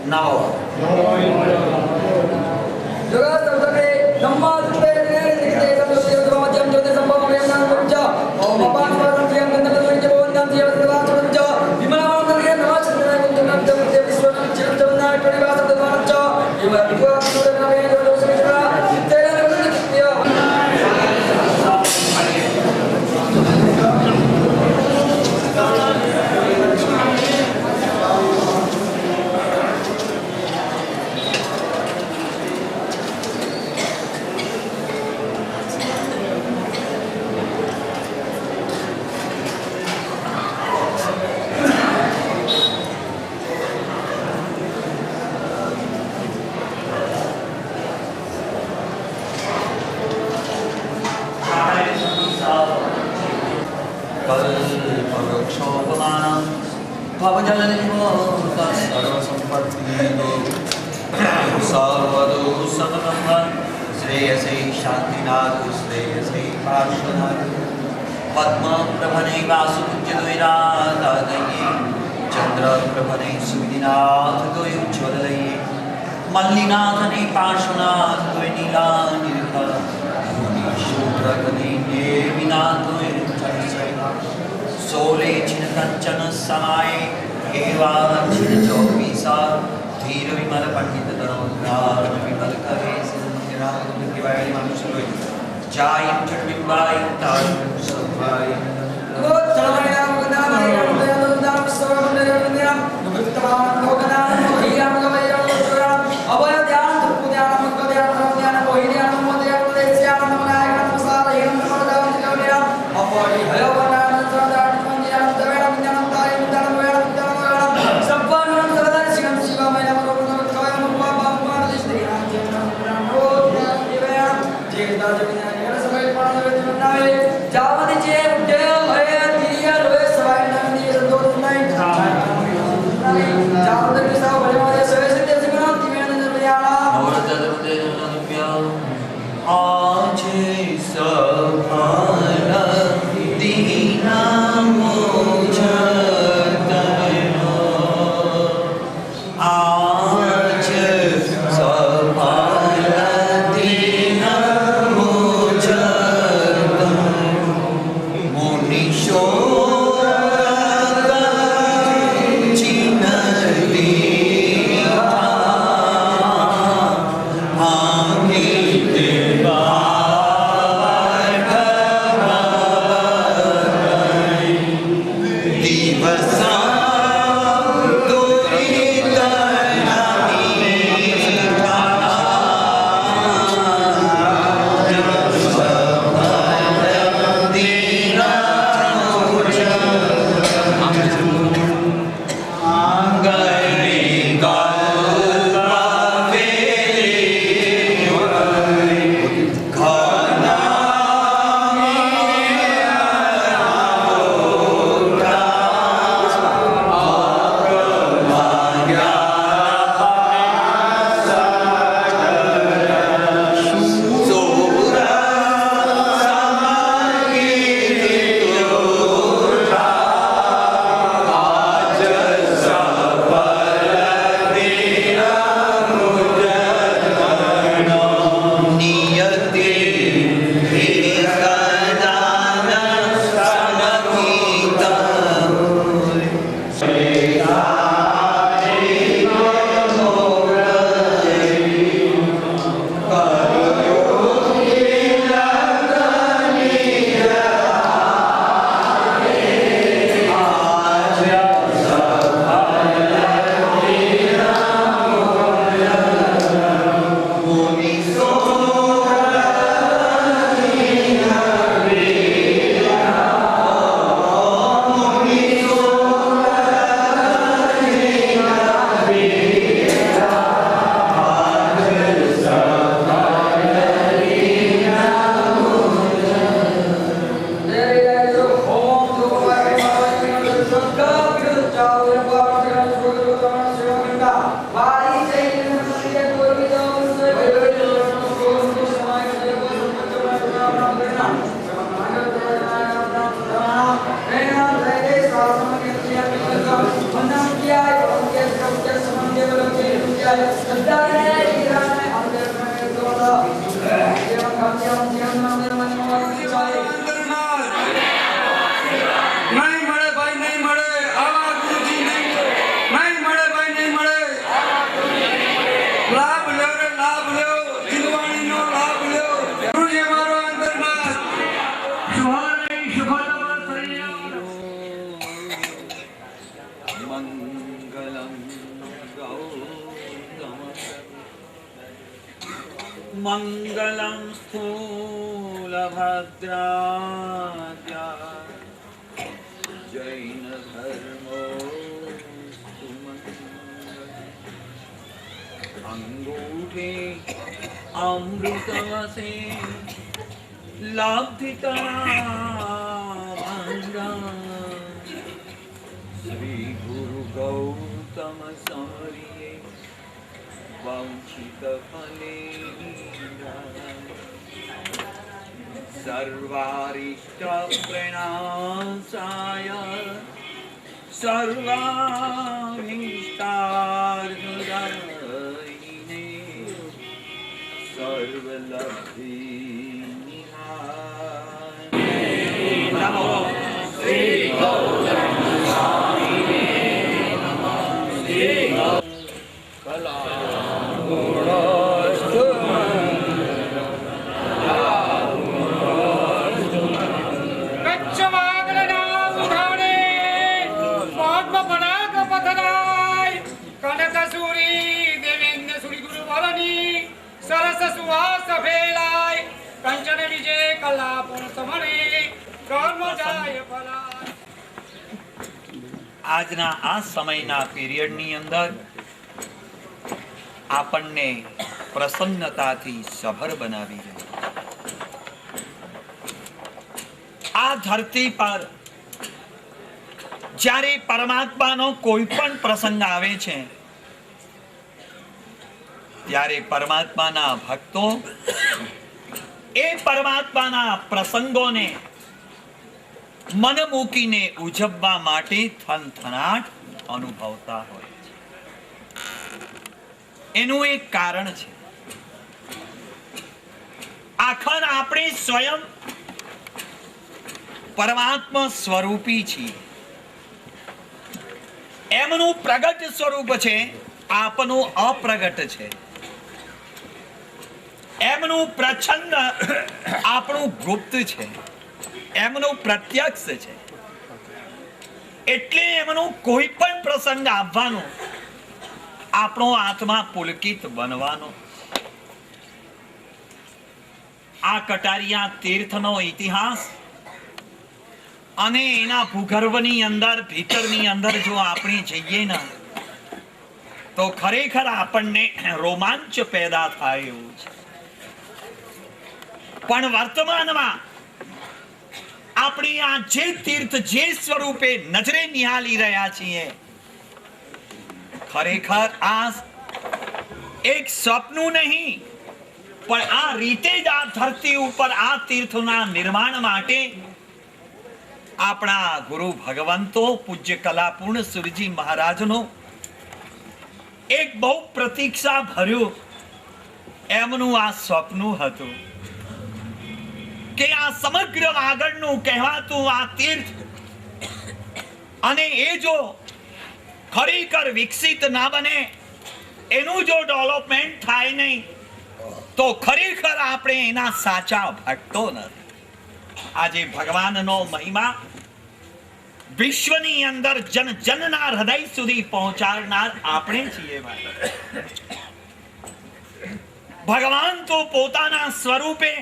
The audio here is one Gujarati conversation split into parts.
Namo. Mallinatane Parshanath Nila Nilka Shudrakane Devinatoy Charisai Sole Chinakanchana Samai Eva Chinachopisa Dhira Vimala Pandita Dhanodhar Vimala Kare Siddhira Divai Manushaloi Jai Chadvimbai Taj Savai मंगलम स्थूलभद्राद्या जैन धर्मो अंगूठे अमृतवसे लब्धिता श्री गुरु गौतम समरिये वंचित फले सर्वारिष्ट प्रणाशाय सर्वाभीष्टार्थदायिने सर्वलब्धि नमो श्री गौतम स्वामिने नमः श्री कला कंचन विजय कला समरे આજના આ સમયના પીરિયડની અંદર આપણને પ્રસન્નતાથી સભર બનાવી રહી. આ ધરતી પર જ્યારે પરમાત્માનો કોઈ પણ પ્રસંગ આવે છે ત્યારે પરમાત્માના ભક્તો એ પરમાત્માના પ્રસંગોને મન મૂકીને ઉજવવા માટે થનથનાટ અનુભવતા હોય છે. એનું એક કારણ છે. આખર આપણે સ્વયં પરમાત્મા સ્વરૂપી છીએ. એમનું પ્રગટ સ્વરૂપ છે, આપનું અપ્રગટ છે. એમનું પ્રચ્છન્ન આપણું ગુપ્ત છે. એમનું પ્રત્યક્ષ છે. એટલે એમનું કોઈ પણ પ્રસંગ આવવાનો આપણો આત્મા પુલકિત બનવાનો. આ કટારિયા તીર્થનો ઇતિહાસ અને એના ભૂગર્ભની અંદર ભીતરની અંદર જો આપણે જઈએ ને તો ખરેખર આપણને રોમાંચ પેદા થાય એવું છે. પણ વર્તમાનમાં આપણે આ જે તીર્થ જે સ્વરૂપે નજરે નિહાળી રહ્યા છીએ, ખરેખર આ એક સ્વપ્ન નહીં, પણ આ રીતે જ આ ધરતી ઉપર આ તીર્થના નિર્માણ માટે આપણા ગુરુ ભગવંતો પૂજ્ય કલાપૂર્ણ સુરજી મહારાજનો એક બહુ પ્રતીક્ષા ભર્યું એમનું આ સ્વપ્ન હતું કે આ સમગ્ર આગળનું કહેવાતું આ તીર્થ અને એ જો ખરેખર વિકસિત ના બને, એનું જો ડેવલપમેન્ટ થાય નહીં તો ખરેખર આપણે એના સાચા ભક્તો નથી. આજે ભગવાનનો મહિમા વિશ્વની અંદર જન જનના હૃદય સુધી પહોંચાડનાર આપણે છીએ. ભાઈ, ભગવાન તો પોતાના સ્વરૂપે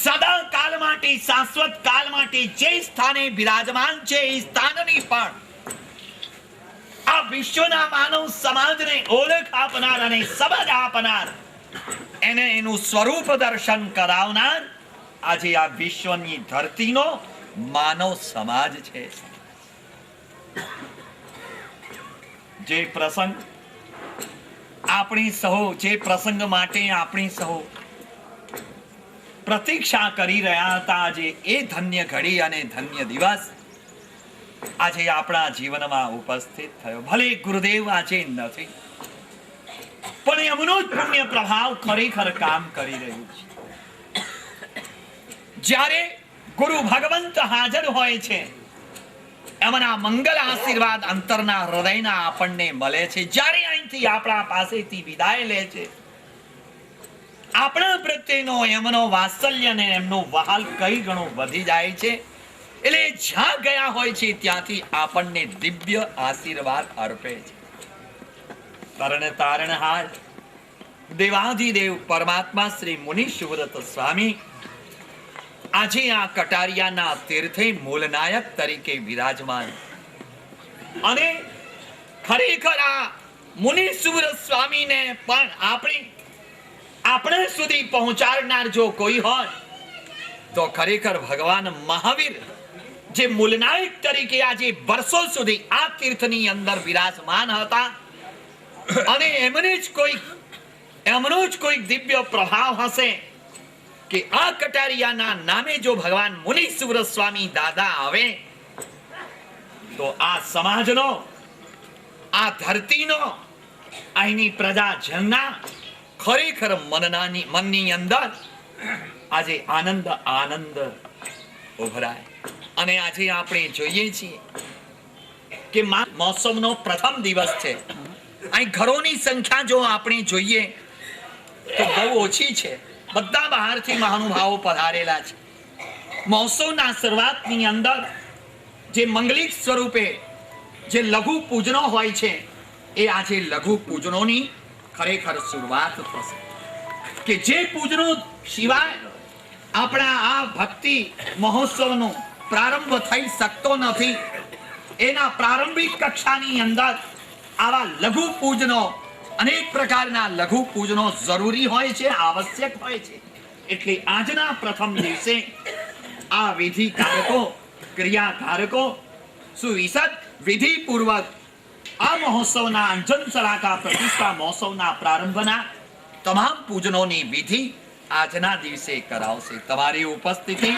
સદા કાલ માટે, શાશ્વત કાલ માટે જે સ્થાને બિરાજમાન છે એ સ્થાનની પણ આ વિશ્વના માનવ સમાજને ઓળખ આપનાર અને સમજ આપનાર, એને એનું સ્વરૂપ દર્શન કરાવનાર આજે આ વિશ્વની ધરતીનો માનવ સમાજ છે. જે પ્રસંગ આપણી સહુ, જે પ્રસંગ માટે આપણી સહુ પ્રતીક્ષા કરી રહ્યા હતા, આજે એ ધન્ય ઘડી અને ધન્ય દિવસ આજે આપણા જીવનમાં ઉપસ્થિત થયો. ભલે ગુરુદેવ આજે નથી, પણ એમનો જ પુણ્ય પ્રભાવ ખરેખર કામ કરી રહ્યું છે. જ્યારે ગુરુ ભગવંત હાજર હોય છે, એમના મંગલ આશીર્વાદ અંતરના હૃદયના આપણને મળે છે. જ્યારે અહીંથી આપણા પાસેથી વિદાય લે છે, આપણા પ્રત્યેનો એમનો વાત્સલ્ય ને એમનો વહાલ કઈ ગણો વધી જાય છે. એટલે જ્યાં ગયા હોય છે ત્યાંથી આપણને દિવ્ય આશીર્વાદ અર્પે છે. તારણહાર દેવાધિદેવ પરમાત્મા શ્રી મુનિ સુવ્રત સ્વામી આજે આ કટારિયાના તીર્થે મૂલનાયક તરીકે વિરાજમાન. અને ખરેખર આ મુનિ સુવ્રત સ્વામીને પણ આપણે સુધી પહોંચાડનાર જો કોઈ હોય તો ખરેખર ભગવાન મહાવીર, જે મૂલનાયક તરીકે આજે વર્ષો સુધી આ તીર્થની અંદર વિરાજમાન હતા. અને એમનો જ કોઈ દિવ્ય પ્રભાવ હશે કે આ કટારિયાના નામે જો ભગવાન મુનિ સુવ્રત સ્વામી દાદા આવે તો આ સમાજનો, આ ધરતીનો, અહીંની પ્રજાજનના ખરેખર મનની અંદર આજે આનંદ ઉભરાય. અને આજે આપણે જોઈએ છીએ કે મહોત્સવનો પ્રથમ દિવસ છે. અહીં ઘરોની સંખ્યા જો આપણે જોઈએ તો બહુ ઓછી છે. બધા બહારથી મહાનુભાવો પધારેલા છે. મહોત્સવના શરૂઆતની અંદર જે મંગલિક સ્વરૂપે જે લઘુ પૂજનો હોય છે, એ આજે લઘુ પૂજનોની ખરેખર શરૂઆત થશે. કે જે પૂજનો સિવાય આપણા આ ભક્તિ મહોત્સવનો પ્રારંભ થઈ શકતો નથી. એના પ્રારંભિક કક્ષાની અંદર આવા લઘુ પૂજનો, અનેક પ્રકારના લઘુ પૂજનો જરૂરી હોય છે, આવશ્યક હોય છે. એટલે આજના પ્રથમ દિવસે આ વિધિ કારકો, ક્રિયાકારકો સુવિશદ વિધિપૂર્વક આ મહોત્સવના અંજન સલાકા પ્રતિષ્ઠા મહોત્સવના પ્રારંભના તમામ પૂજનોની વિધિ આજના દિવસે કરાવશે. તમારી ઉપસ્થિતિ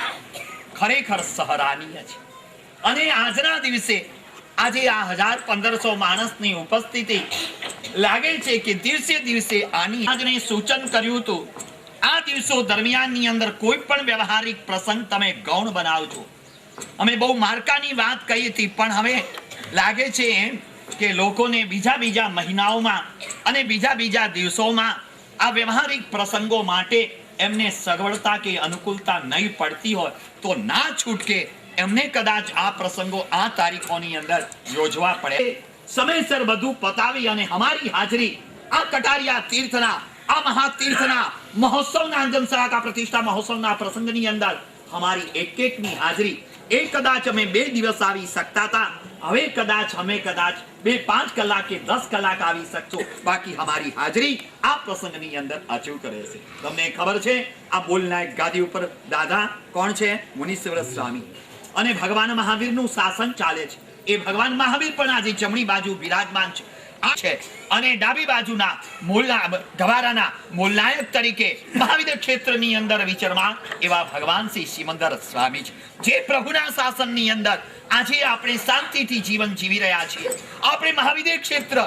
ખરેખર સહરાનીય છે. અને આજના દિવસે આજે આ 1500 માણસની ઉપસ્થિતિ લાગે છે કે દિવસે આની આજને સૂચન કર્યું હતું. આ દિવસો દરમિયાનની અંદર કોઈ પણ વ્યવહારિક પ્રસંગ તમે ગૌણ બનાવજો. અમે બહુ માર્કાની વાત કહી હતી, પણ હવે લાગે છે એમ કે લોકોને બીજા મહિનાઓમાં અને બીજા દિવસોમાં આ વ્યવહારિક પ્રસંગો માટે એમને સગવડતા કે અનુકૂળતા નહીં પડતી હોય તો ના છૂટકે એમને કદાચ આ પ્રસંગો આ તારીખોની અંદર યોજવા પડે. સમયસર બધું પતાવી અને અમારી હાજરી આ કટારિયા તીર્થના, આ મહાતીર્થના મહોત્સવના અંજન સલાકા પ્રતિષ્ઠા મહોત્સવના પ્રસંગની અંદર અમારી એકની હાજરી એ કદાચ અમે 2 દિવસ આવી શકતા હતા. હવે અમે કદાચ 5 કલાક કે 10 કલાક આવી શકશો. બાકી અમારી હાજરી આ પ્રસંગની અંદર અચૂક રહેશે. તમને ખબર છે આ બોલનાયક ગાદી ઉપર દાદા કોણ છે? મુનિ સુવ્રત સ્વામી. અને ભગવાન મહાવીરનું શાસન ચાલે છે. એ ભગવાન મહાવીર પણ આજે જમણી બાજુ વિરાજમાન છે. અને ડાબી બાજુના ગવારાના મૂલનાયક તરીકે મહાવીર ક્ષેત્રની અંદર વિચરમાન એવા ભગવાન શ્રી સિમંદર સ્વામી છે. જે પ્રભુના શાસનની અંદર આજે આપણે શાંતિથી જીવન જીવી રહ્યા છીએ. આપણે મહાવીર ક્ષેત્ર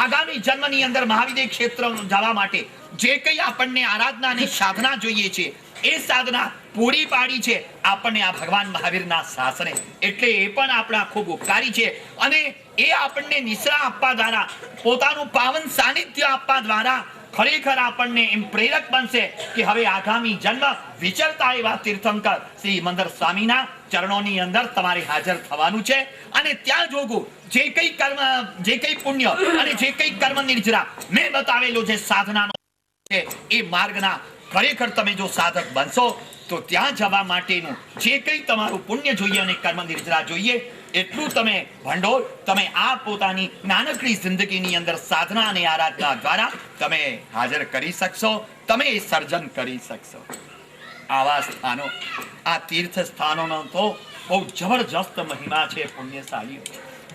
આગામી જન્મની અંદર મહાવીર ક્ષેત્ર જવા માટે જે કંઈ આપણને આરાધનાની સાધના જોઈએ છે, એ સાધના પૂરી પાડી છે આપણને આ ભગવાન મહાવીરના શાસને. એટલે એ પણ આપણા ખૂબ ઉપકારી છે. અને એ આપણને નિશ્રા આપવા દ્વારા, પોતાનું પાવન સાનિધ્ય આપવા દ્વારા ખરેખર આપણને એમ પ્રેરક બનશે કે હવે આગામી જન્મ વિચરતા એવા તીર્થંકર શ્રી મંદર સ્વામીના ચરણોની અંદર તમારે હાજર થવાનું છે. અને ત્યાં જોગું જે કંઈ કર્મ, જે કંઈ પુણ્ય અને જે કંઈ કર્મ નિર્જરા મેં બતાવેલો છે સાધનાનો છે, એ માર્ગના ખરેખર તમે જો સાધક બનશો તો ત્યાં જવા માટેનું જે કંઈ તમારું પુણ્ય જોઈએ અને કર્મ નિર્જરા જોઈએ એટલું તમે ભંડોળ તમે આ પોતાની નાનકડી જિંદગીની અંદર સાધના અને આરાધના દ્વારા તમે હાજર કરી શકશો, તમે એ સર્જન કરી શકશો. આવા સ્થાનો, આ તીર્થ સ્થાનોનો તો બહુ જબરજસ્ત મહિમા છે પુણ્યશાળીઓ,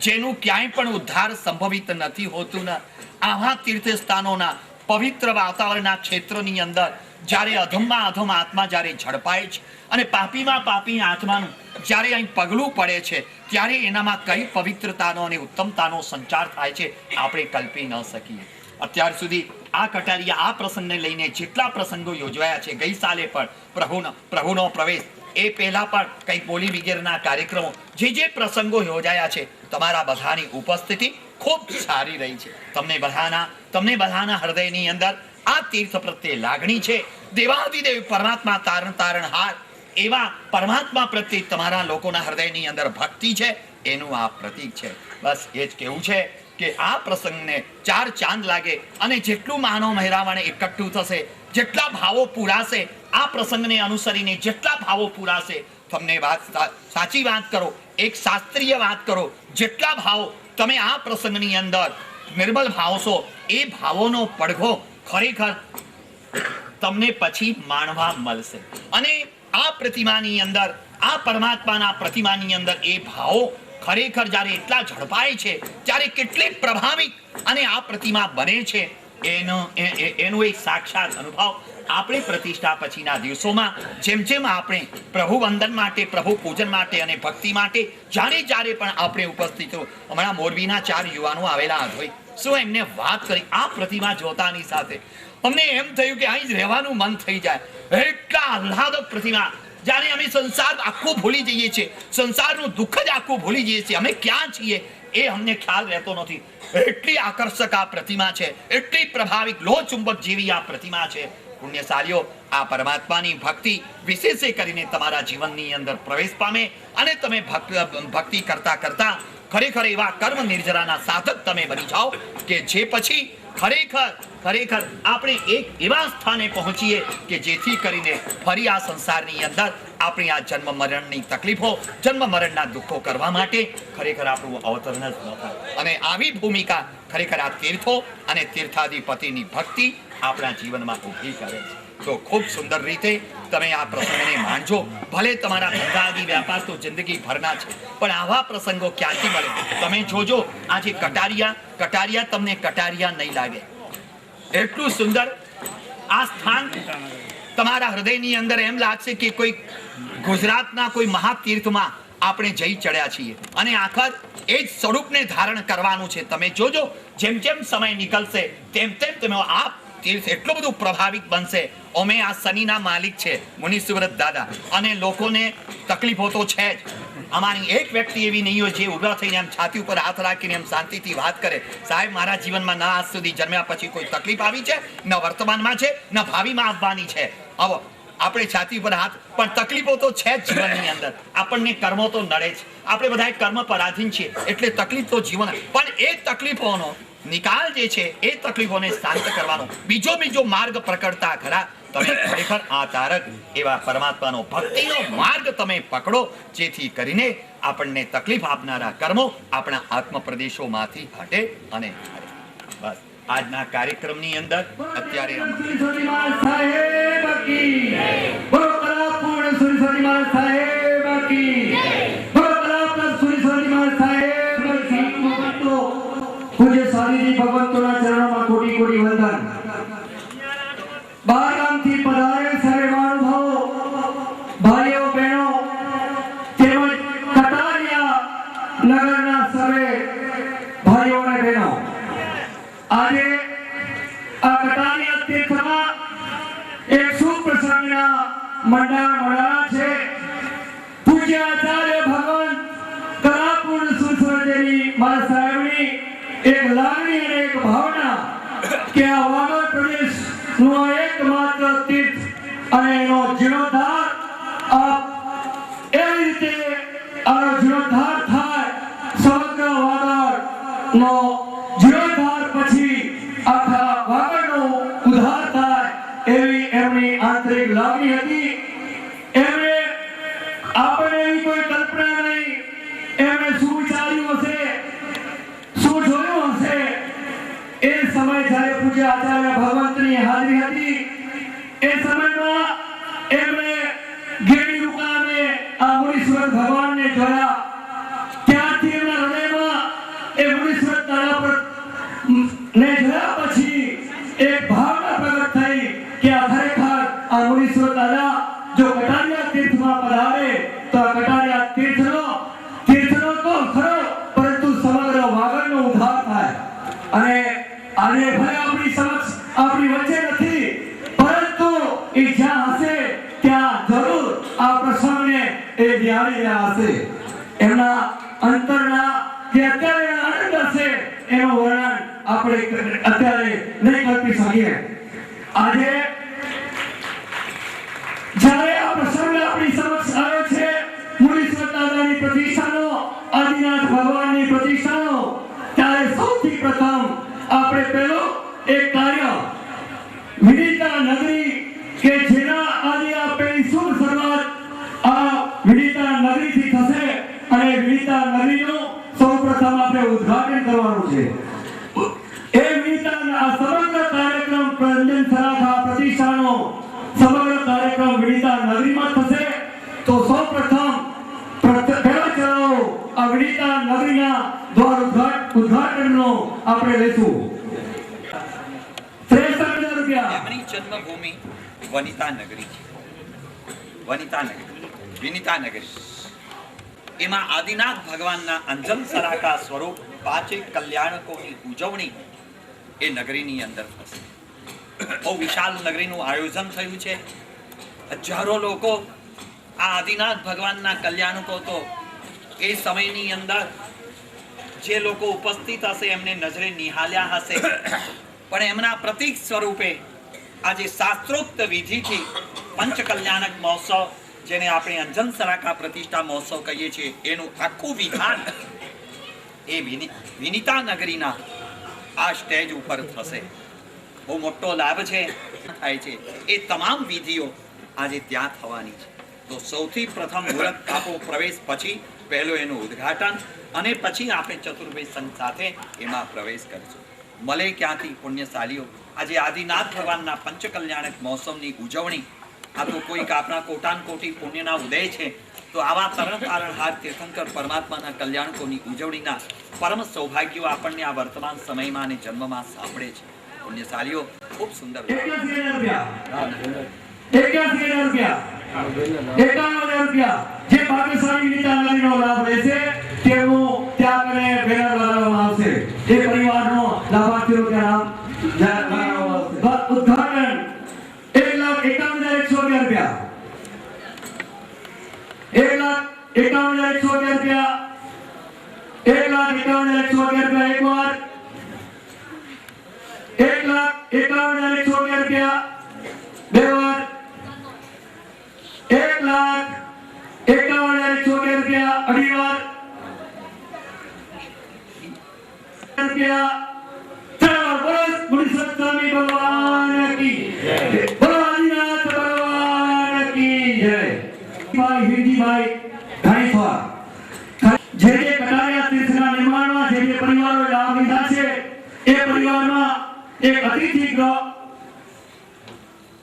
જેનું ક્યાંય પણ ઉદ્ધાર સંભવિત નથી હોતું ને. આવા તીર્થ સ્થાનોના પવિત્ર વાતાવરણના ક્ષેત્રની અંદર જ્યારે અધમમાં અધમ આત્મા જ્યારે ઝડપાય છે અને પાપીમાં પાપી આત્માનું જ્યારે અહીં પગલું પડે છે, ત્યારે એનામાં કઈ પવિત્રતાનો અને ઉત્તમતાનો સંચાર થાય છે આપણે કલ્પી ન શકીએ. અત્યાર સુધી આ કટારિયા આ પ્રસંગને લઈને જેટલા પ્રસંગો યોજવાયા છે, ગઈ સાલે પણ પ્રભુનો પ્રવેશ એ પહેલા પણ કંઈક બોલી વગેરેના કાર્યક્રમો જે પ્રસંગો યોજાયા છે, તમારા બધાની ઉપસ્થિતિ ખૂબ સારી રહી છે. તમને બધાના હૃદયની અંદર આ તીર્થ પ્રત્યે લાગણી છે. દેવાદિદેવ પરમાત્મા તારણહાર એવા પરમાત્મા પ્રત્યે તમારા લોકોના હૃદયની અંદર ભક્તિ છે, એનું આ પ્રતીક છે. બસ એ જ કહેવું છે કે આ પ્રસંગને 4 ચાંદ લાગે અને જેટલું માનવ મહેરામણ એકઠું થશે, જેટલા ભાવો પૂરાશે, આ પ્રસંગને અનુસરીને જેટલા ભાવો પૂરાશે, તમને સાચી વાત કરો, એક શાસ્ત્રીય વાત કરો, જેટલા ભાવો તમે આ પ્રસંગની અંદર નિર્મલ ભાવશો, એ ભાવોનો પડઘો ખરેખર તમને પછી માણવા મળશે. અને આ પ્રતિમાની અંદર, આ પરમાત્માના પ્રતિમાની અંદર એ ભાવો ખરેખર જ્યારે એટલા ઝડપાય છે, ત્યારે કેટલી પ્રભાવિત અને આ પ્રતિમા બને છે, એનો એક સાક્ષાત અનુભવ આપણે પ્રતિષ્ઠા પછીના દિવસોમાં જેમ આપણે પ્રભુ વંદન માટે, પ્રભુ પૂજન માટે અને ભક્તિ માટે જ્યારે પણ આપણે ઉપસ્થિત હો. હમણાં મોરબીના 4 યુવાનો આવેલા હોય, શું એમને વાત કરી આ પ્રતિમા જોતાની સાથે અમને એમ થયું કે અહીં જ રહેવાનું મન થઈ જાય. એટલા આહ્લાદક પ્રતિમા, જ્યારે અમે સંસાર આખું ભૂલી જઈએ છીએ, સંસારનું દુઃખ જ આખું ભૂલી જઈએ છીએ, અમે ક્યાં છીએ એ અમને ખ્યાલ રહેતો નથી. એટલી આકર્ષક આ પ્રતિમા છે, એટલી પ્રભાવિક લોહચુંબક જેવી આ પ્રતિમા છે. પુણ્યશાળીઓ, આ પરમાત્માની ભક્તિ વિશેષ કરીને તમારા જીવનની અંદર પ્રવેશ પામે અને તમે ભક્તિ કરતા ખરેખર એવા કર્મ નિર્જરાના સાધક તમે બની જાઓ કે જે પછી ખરેખર આપણે એક એવા સ્થાને પહોંચીએ કે જેથી કરીને ફરી આ સંસારની અંદર આપણી આ જન્મ મરણની તકલીફો, જન્મ મરણના દુઃખો કરવા માટે ખરેખર આપણું અવતરણ જ ન થાય. અને આવી ભૂમિકા ખરેખર આ તીર્થો અને તીર્થાધિપતિની ભક્તિ આપણા જીવનમાં ઊભી કરે છે. તો ખૂબ સુંદર રીતે તમે આ પ્રસંગને માણજો. ભલે તમારા ધંધાદી વ્યાપાર તો જિંદગી ભરના છે, પણ આવા પ્રસંગો ક્યાંથી મળે? તમે જોજો, આજે કટારિયા તમને કટારિયા નહીં લાગે, એટલું સુંદર આ સ્થાન તમારા હૃદયની અંદર એમ લાગશે કે કોઈ ગુજરાતના કોઈ મહાતીર્થમાં આપણે જઈ ચડ્યા છીએ અને આખર એ જ સ્વરૂપને ધારણ કરવાનું છે. તમે જોજો, જેમ સમય નીકળશે તેમ તમે આ તીર્થ એટલું બધું પ્રભાવિત બનશે. અમે આ શનિના માલિક છે મુનિસુવ્રત દાદા, અને લોકોને તકલીફો તો છે જ. અમારી એક વ્યક્તિ એવી નહીં હોય જે ઉભા થઈને એમ છાતી ઉપર હાથ રાખીને એમ શાંતિથી વાત કરે, સાહેબ મારા જીવનમાં ના આજ સુધી જન્મ્યા પછી કોઈ તકલીફ આવી છે, ન વર્તમાનમાં છે, ન ભાવિમાં આવવાની છે. આવો આપણે છાતી પર હાથ, પણ તકલીફો તો છે જ જીવનની અંદર. આપણને કર્મો તો નડે જ, આપણે બધા કર્મ પરાધીન છીએ, એટલે તકલીફ તો જીવન. પણ એ તકલીફોનો નિકાલ જે છે, એ તકલીફોને શાંત કરવાનો બીજો માર્ગ પ્રકટતા ખરા. તમે ખરેખર આ તારક એવા પરમાત્માનો ભક્તિનો માર્ગ તમે પકડો, જેથી કરીને આપણને તકલીફ આપનારા કર્મો આપણા આત્મ પ્રદેશોમાંથી હટે. અને બસ આજના કાર્યક્રમની અંદર અત્યારે ભગવંતોના ચરણોમાં કોટી વંદન. બાર ગામથી પધારેલ સર્વે મહાનુભાવો, ભાઈઓ બહેનો તેમજ કટારિયા નગરના સર્વે ભાઈઓ અને બહેનો, આજે આ કટારિયા તીર્થમાં એક શુભ પ્રસંગના મંડાણા છે. પૂજ્ય આચાર્ય ભગવાન કલાપૂર્ણ સુરસુરદેવી મારા સાહેબની એક લાગણી અને એક ભાવના કે આ વાગડ પ્રદેશ નો એકમાત્ર તીર્થ અને એનો જીર્ણોદ્ધાર એવી રીતે આનો જીર્ણોદ્ધાર થાય, સમગ્ર વાગડ નો જીર્ણોદ્ધાર પછી આખા વાગડનો ઉદ્ધાર થાય, એવી એમની આંતરિક લાગણી હતી. એમણે આપણે એવી કોઈ કલ્પના નહીં, એમણે શું વિચાર્યું હશે, શું જોયું હશે. એ સમય જ્યારે પૂજ્ય આચાર્ય ભગવંતની હાજરી હતી, એ સમયમાં એમણે ગેડી મુકામે આ મુનીશ્વર ભગવાનને જોયા. ત્યાંથી એમના હૃદયમાં એ મુનીશ્વર દાદા પર ને જોયા પછી એક ભાવના પ્રગટ થઈ કે આ ખરેખર આ મુનીશ્વર દાદા જો કટારિયા તીર્થમાં પધારે તો આ કટારિયા તીર્થનો તો ખરો, પરંતુ સમગ્ર વાગડનો ઉદ્ધાર થાય. અને આજે ભલે આપણી સમક્ષ આપણી વચ્ચે નથી, પરંતુ એ જ્યાં હશે ત્યાં જરૂર આ પ્રસંગને એ નિહાળી રહ્યા હશે. એમના અંતરના જે અત્યારે આનંદ હશે એનું વર્ણન આપણે અત્યારે નહીં કરી શકીએ. આજે જ્યારે આ પ્રસંગ આપણી સમક્ષ આવ્યો છે, મુનીશ્વર દાદાની પ્રતિષ્ઠાનો, આદિનાથ ભગવાનની પ્રતિષ્ઠાનો, ત્યારે સૌથી પ્રથમ આપણે પહેલો એક કાર્ય વિનિતા નગરી કે જેના આજે આ પહેલી શુભ શરૂઆત આ વિનિતા નગરીથી થશે અને વિનિતા નગરીનું સૌપ્રથમ આપણે ઉદ્ઘાટન કરવાનું છે. એ વિનિતાના આ સમગ્ર કાર્યક્રમ રંજન સરાઠા પ્રતિષ્ઠાનો સમગ્ર કાર્યક્રમ વિનિતા નગરીમાં થશે. તો સૌપ્રથમ પહેલો ચડાવો આ વિનિતા નગરીના દ્વાર ઉદ્ઘાટનનો આપણે લેશું. એમની જન્મભૂમિ વનિતા નગરી છે. વનિતા નગરી, વિનિતા નગરી. એમાં આદિનાથ ભગવાનના અંજન સરાકા સ્વરૂપ પાંચે કલ્યાણકોની ઉજવણી એ નગરીની અંદર થશે. બહુ વિશાળ નગરીનું આયોજન થયું છે. હજારો લોકો આ આદિનાથ ભગવાનના કલ્યાણકો તો એ સમયની અંદર જે લોકો ઉપસ્થિત હશે એમને નજરે નિહાળ્યા હશે, પણ એમના પ્રતીક સ્વરૂપે આજે શાસ્ત્રોક્ત વિધિથી પંચકલ્યાણક મહોત્સવ, જેને આપણે અંજન સરાકા પ્રતિષ્ઠા મહોત્સવ કહીએ છીએ, એનું આખું વિધાન એ વિનિતા નગરીના આ સ્ટેજ ઉપર થશે. બહુ મોટો લાભ છે થાય છે. એ તમામ વિધિઓ આજે ત્યાં થવાની છે. તો સૌથી પ્રથમ મુહૂર્ત આપો પ્રવેશ, પછી પહેલું એનું ઉદ્ઘાટન અને પછી આપણે ચતુર્વેદ સંઘ સાથે એમાં પ્રવેશ કરીશું. મળે ક્યાંથી પુણ્યશાલીઓ. આજે આદિનાથ ભગવાનના પંચકલ્યાણક મહોત્સવની ઉજવણી આ તો કોઈક આપણા કોટાન કોટી પુણ્યના ઉદય છે. તો આવા તરણ તારણહાર તીર્થંકર પરમાત્માના કલ્યાણકોની ઉજવણીના પરમ સૌભાગ્યો આપણને આ વર્તમાન સમયમાં અને જન્મમાં સાંભળે છે. પુણ્યશાલીઓ ખૂબ સુંદર. 51,000 રૂપિયા જે ભાગ્યશાળી વિનિતા નગરીનો લાભ લેશે તેનું ત્યાં કને બેનર લગાવવામાં આવશે. એ પરિવારનો લાભાર્થીઓ નામ લગાવવામાં આવશે. ઉદ્ઘાટન 1,51,111 રૂપિયા. 1,51,111 રૂપિયા. 1,51,111 રૂપિયા. એક વાર 1,51,111 રૂપિયા. બે વાર 1,51,111 રૂપિયા. અઢી વાર રૂપિયા. ચાર વાર. બોલો મુનીશ્વર સ્વામી ભગવાન કી જય. બોલો આદિનાથ ભગવાન કી જય. ભાઈ હિરજીભાઈ ઘાણીફા જે કટારિયા તીર્થના નિર્માણમાં જે પરિવારોએ લાભ લીધા છે એ પરિવારમાં એક અતિથિ ગૃહ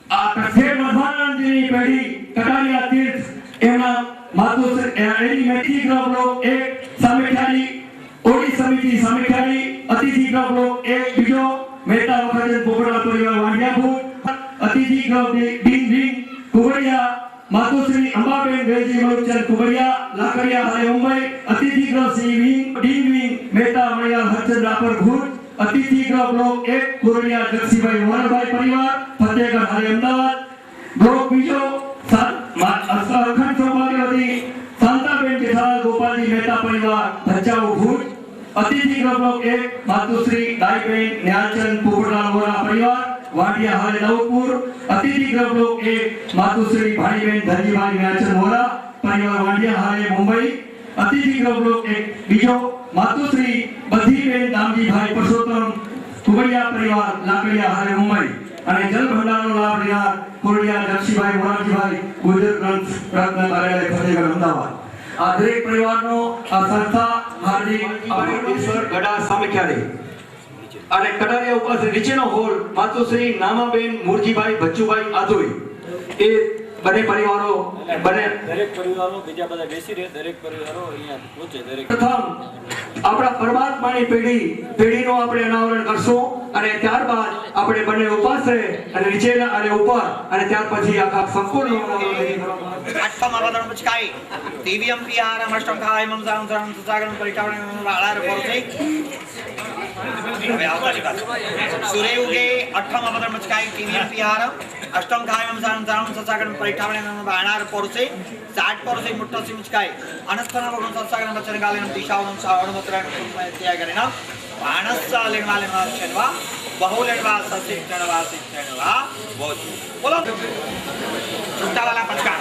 આ કઠેર મધવાનંદની પેઢી કટારિયા તીર્થ એમના માતુશ્રી એની મેથી ગ્રહ બ્લોક એક સામેઠાડી ઓડી સમિતિ સામેઠાડી અતિથિ ગ્રહ બ્લોક એક બીજો મહેતા વખત પોપડા પરિવાર વાંઢિયાપુર અતિથિ ગ્રહ ડીન વિંગ કુબડિયા માતુશ્રી અંબાબેન વેજી મરુચંદ કુબડિયા લાકડિયા હાલે મુંબઈ અતિથિ ગ્રહ C wing D wing Mehta Maniyar Harchand Rapar Bhuj અતિથિ ગ્રહ બ્લોક 1 કુરડિયા જગસીભાઈ મોહનભાઈ પરિવાર ફતેહગઢ હાલે અમદાવાદ બ્લોક બીજો અખંડ સૌભાગ્યવતી શાંતાબેન જેઠાલાલ ગોપાલજી મહેતા પરિવાર ભચાઉ ભુજ અતિથિ ગ્રહ બ્લોક 1 માતુશ્રી દાઈબેન ન્યાલચંદ પોપટલાલ વોરા પરિવાર વાડિયા હાલે નવપુર અતિથિ ગ્રહ બ્લોક 1 માતુશ્રી ભાણીબેન ધનજીભાઈ ન્યાલચંદ વોરા પરિવાર વાડિયા હાલે મુંબઈ અતિથિ ગ્રહ બ્લોક 1 બીજો માતુશ્રી બધીબેન દામજીભાઈ પરસોત્તમ કુબડિયા પરિવાર લાકડિયા હાલે મુંબઈ અને જલ ભંડારનો લાભ લેનાર કુરડિયા જક્ષીભાઈ મોરારજીભાઈ ગુજરાત ગ્રંથ રત્ન કાર્યાલય ફતેહગઢ અમદાવાદ. આ દરેક પરિવારનો આ સંસ્થા હાર્દિક ઈશ્વર ગડા સામેખ્યારી અને કટારિયા ઉપર નીચેનો હોલ માતુશ્રી નામાબેન મુરજીભાઈ ભચ્ચુભાઈ આધોઈ એ બંને પરિવારો દરેક પરિવારો બીજા બધા બેસી રહે દરેક પરિવારો અહીંયા પહોંચે. દરેક પ્રથમ આપણા પરમાત્માની પેઢીનો આપણે અનાવરણ કરશું અને ત્યારબાદ આપણે બંને ઉપાસે અને નીચેના અને ઉપર અને ત્યાર પછી આખા સંપૂર્ણ આઠમાવાદન પુચકાઈ દિવ્યમ વિહારમ અષ્ટમ ખાય મમ સામ સામ સુસાગરમ પરિટાવણ વાળાર પરથી હવે આવતાની વાત સૂર્ય ઉગે અઠમ અમદર મચકાઈ ટીવી પિહાર અષ્ટમ ખાયમ સાન સાન સસાગણ પરિઠાવણે બાણાર પોરસે 60 પોરસે મુઠ્ઠો સિમચકાઈ અનસ્થના ભગવાન સસાગણ બચન ગાલેન દિશાવન સાવણ મત્રાણ ત્યા કરીને બાણસ્સા લેણવા લેણવા છેનવા બહુલેણવા સસિકણવા સિકણવા બોલ બોલો છૂટા વાલા પચકા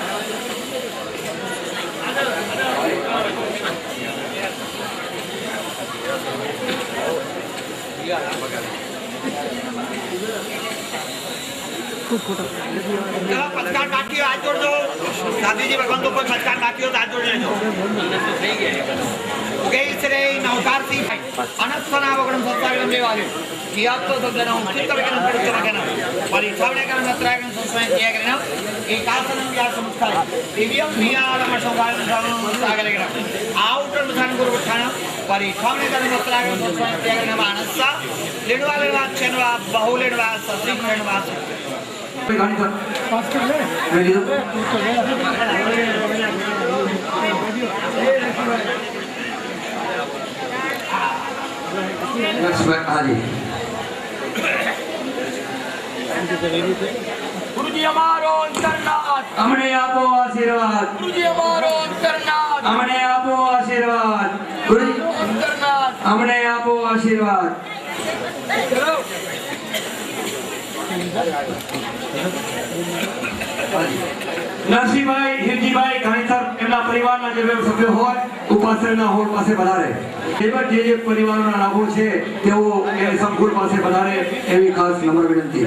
पचकार काटियो हाथ जोड़ दो दादी जी भगवान को कोई पचकार काटियो तो हाथ जोड़ लेજો ओके इसरे नौकार सी अनस्थना वगण संस्कारम देवाले किया तो सदना चित्त वगण पड़ते वगण परिछावणे का नत्रागण संस्कार किया करना एकासनम या संस्कार दिव्यम नियारम संस्कार सागरगण आउटर मसान गुरु उठाना परिछावणे का नत्रागण संस्कार किया करना मानसा लेडवा लेडवा चनवा बहुलेडवा ससिकणवा गाड़ी पर पास कर ले मैं ले दो हाँ जी ગુરુજી અમારો અંતરનાથ हमने आपो आशीर्वाद ગુરુજી અમારો અંતરનાથ हमने आपो आशीर्वाद गुरुजी અંતરનાથ हमने आपो आशीर्वाद નરસિંહભાઈ હિરજીભાઈ ઘાણીસર એમના પરિવારના જે સભ્યો હોય ઉપાશ્રયના હોલ પાસે પધારે તેમજ જે પરિવારોના લાભો છે તેઓ એ સંકુલ પાસે પધારે એવી ખાસ નમ્ર વિનંતી